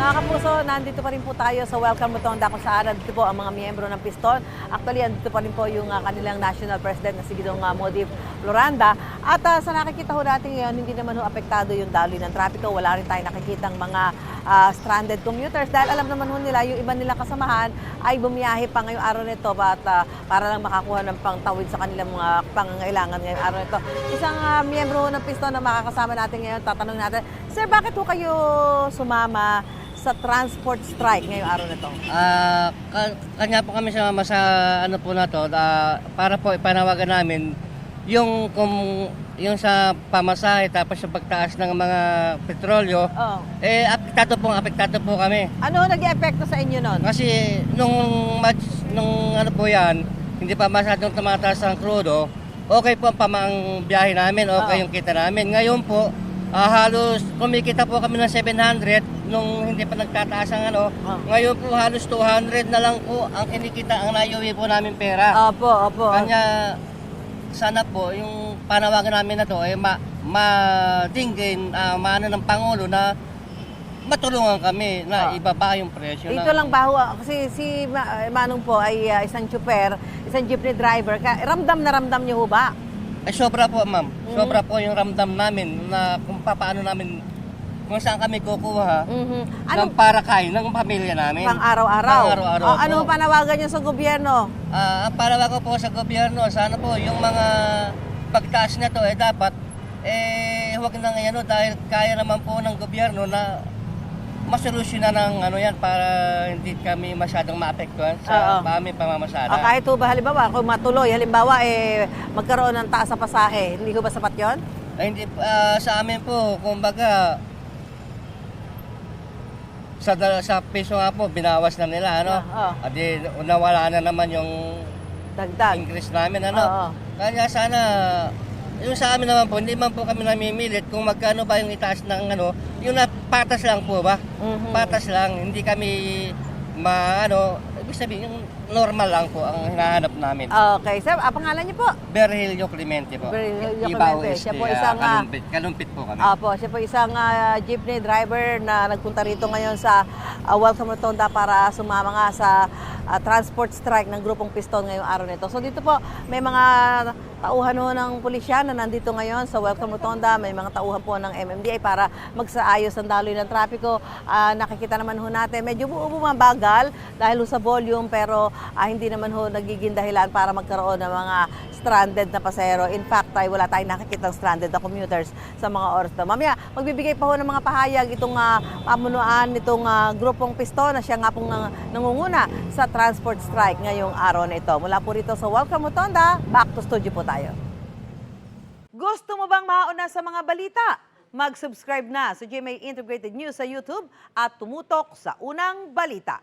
Mga kapuso, nandito pa rin po tayo sa Welcome Rotonda kung saan nandito po ang mga miyembro ng Piston. Actually, nandito pa rin po yung kanilang National President na si Gidong Modip Floranda. At sa nakikita ho natin ngayon, hindi naman ho apektado yung daloy ng trapiko. Wala rin tayo nakikitang mga stranded commuters dahil alam naman ho nila yung iba nilang kasamahan ay bumiyahe pa ngayong araw nito para lang makakuha ng pangtawid sa kanilang mga pangangailangan ngayong araw nito. Isang miyembro ho ng Piston na makakasama natin ngayon, tatanungin natin, Sir, bakit ho kayo sumama sa transport strike ngayong araw na ito? Kanya po kami sumama sa ano po na to, para po ipanawagan namin yung sa pamasahe tapos sa pagtaas ng mga petrolyo. Oh. Apektado po kami. Ano nag-epekto sa inyo nun? Kasi nung ano po yan, hindi pa masyadong tumataas ang krudo, okay po ang pamang biyahe namin, okay yung kita namin. Ngayon po, halos kumikita po kami ng 700 nung hindi pa nagtataas ang ano. Ngayon po halos 200 na lang po ang kinikita, ang naiuwi po namin pera. Opo. Kanya sana po yung panawagan namin na to ay madinggin maano ng Pangulo na matulungan kami na ibaba yung presyo. Dito lang ba ho, kasi si Manong po ay isang super, isang jeepney driver. Ramdam na ramdam niyo ho ba? Ay sobra po, ma'am. Sobra po yung ramdam namin na kung paano namin, kung saan kami kukuha ng para kain ng pamilya namin. Pang araw-araw? Pang araw-araw po. Ano panawagan niyo sa gobyerno? Ang panawagan ko po sa gobyerno, sana po yung mga pagtaas na to, dapat, huwag na ngayon dahil kaya naman po ng gobyerno na masolusyonan ng ano yan para hindi kami masyadong maapektuhan sa aming pamamasada. Kahit ho ba halimbawa, kung matuloy, halimbawa magkaroon ng taas sa pasahe, hindi ho ba sapat yon? Hindi, sa amin po, kumbaga, sa piso nga po, binawas na nila, ano? Adi, nawala na naman yung dagdag increase namin, ano? Kanya sana, yung sa amin naman po, hindi man po kami namimilit kung magkano ba yung itaas ng ano, yung patas lang po ba? Patas lang, hindi kami ibig sabihin, yung normal lang po ang hinahanap namin. Okay, sir, pangalan niyo po? Berhilio Clemente po. Berhilio Ibao Clemente. Este, Siya po isang kalumpit po kami. siya po isang jeepney driver na nagpunta rito ngayon sa Welcome Rotonda para sumama nga sa transport strike ng grupong Piston ngayong araw nito. So dito po may mga tauhan ho ng pulisya na nandito ngayon sa Welcome Rotonda. May mga tauhan po ng MMDA para magsaayos ang daloy ng trapiko. Nakikita naman ho natin, medyo bumabagal dahil ho sa volume pero hindi naman ho nagiging dahilan para magkaroon ng mga stranded na pasahero. In fact, wala tayong nakikitang stranded na commuters sa mga oras na. Mamaya, magbibigay pa ho ng mga pahayag itong pamunuan nitong grupong Piston na siya nga pong nangunguna sa transport strike ngayong araw na ito. Mula po rito sa Welcome Rotonda, back to studio po tayo. Gusto mo bang mauna sa mga balita? Mag-subscribe na sa GMA Integrated News sa YouTube at tumutok sa unang balita.